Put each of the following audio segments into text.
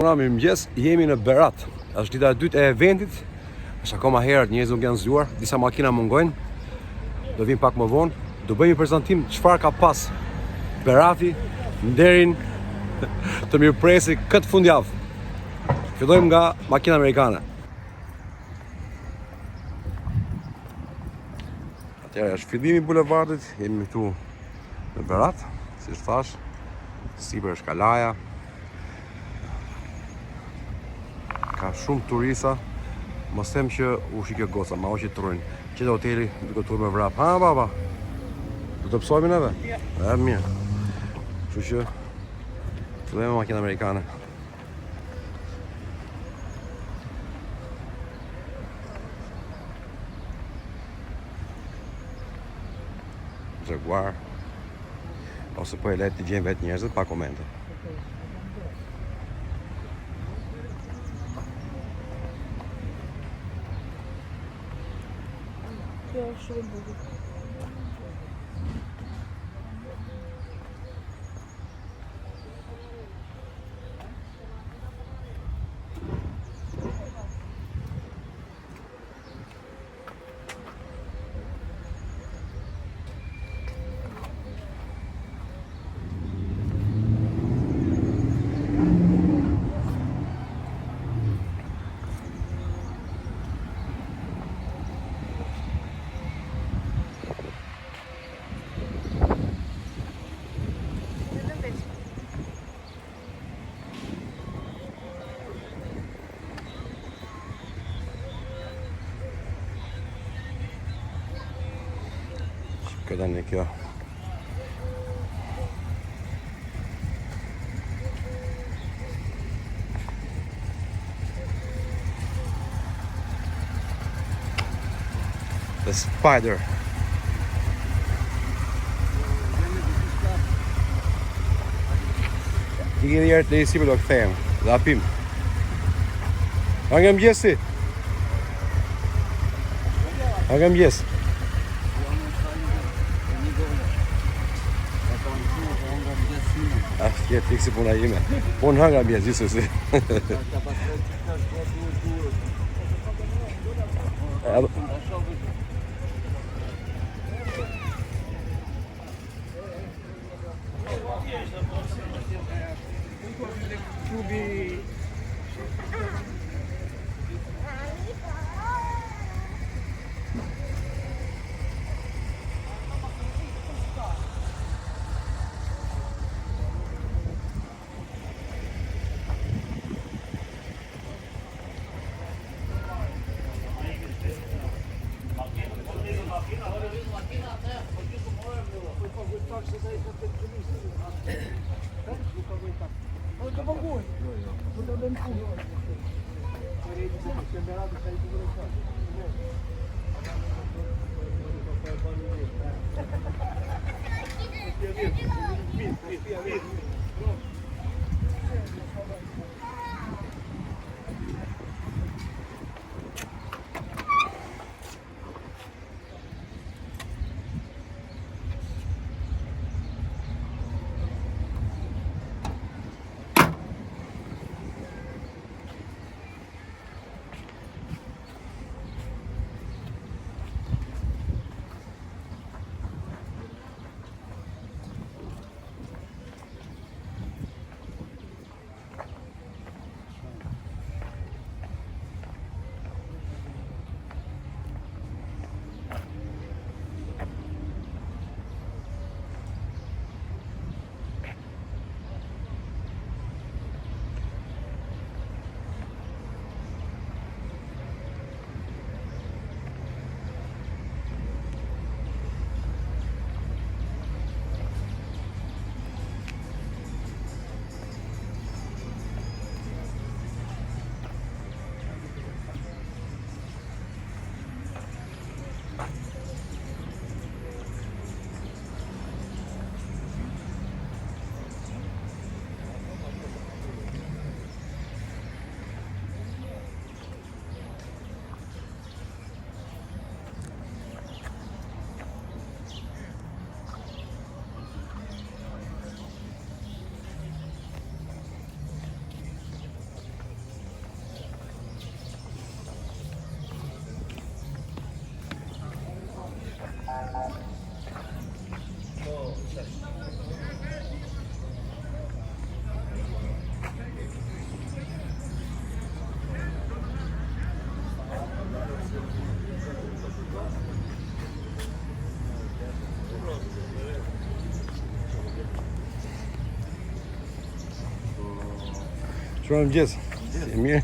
Mirëmëngjes, jemi në Berat. Është dita e dytë e eventit. Është akoma herët, njerëzit nuk janë zgjuar, disa makina mungojnë. Do vim pak më vonë. Do bëjmë një prezantim çfarë ka pas Berati nderin të mirëpresi këtë fundjavë. Fillojmë nga makina amerikane. Atëherë është fillimi i bulevardit, jemi këtu në Berat, si thash, sipër është kalaja. Ka shumë turista, mos them që u shikë goca, ma që trojnë. Qëtë hoteli duke turë me vrap. Ha, baba? Do të pësojmë neve? E, mirë. Kështu që, fillojmë me makina amerikane. Jaguar. Ose po e letë të gjenë vetë njerëzit pa komente. Kjo është shumë bukur. Këtë në kjo. The Spider. I keni njerë të isi për do këthejmë. Dhe apim. Angë mëgjesi. Angë mëgjesi. Ashtë jetë fiksi puna ime. Unë hanga mje, gjithësësi. Mëngjes. Si mirë.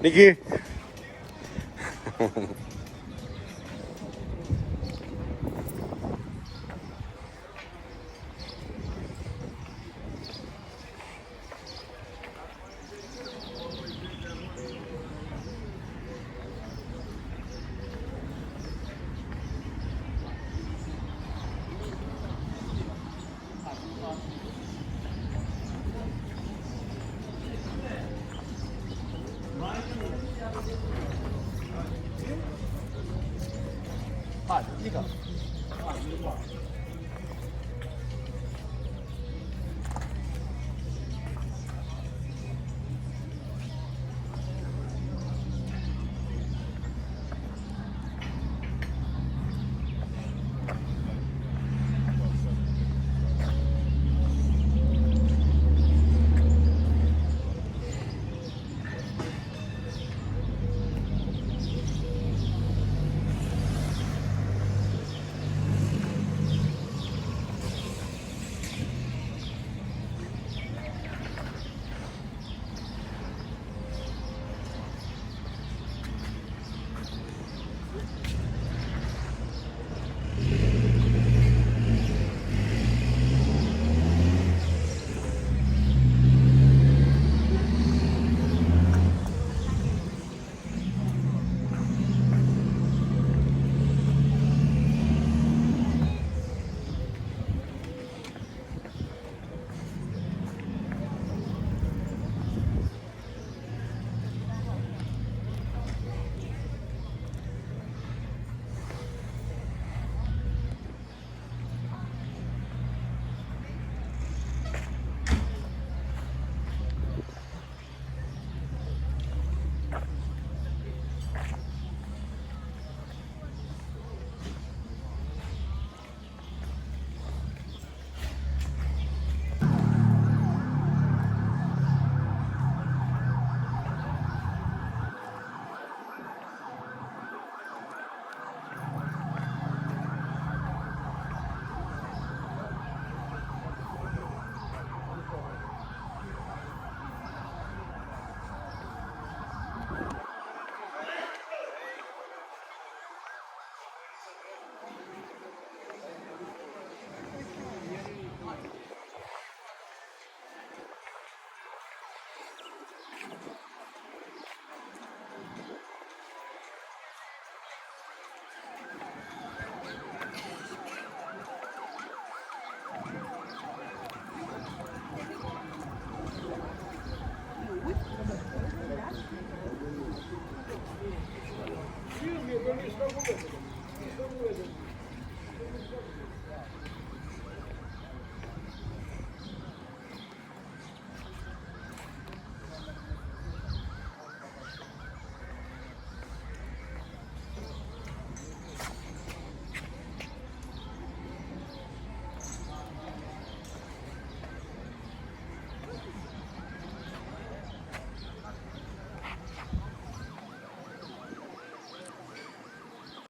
Niki.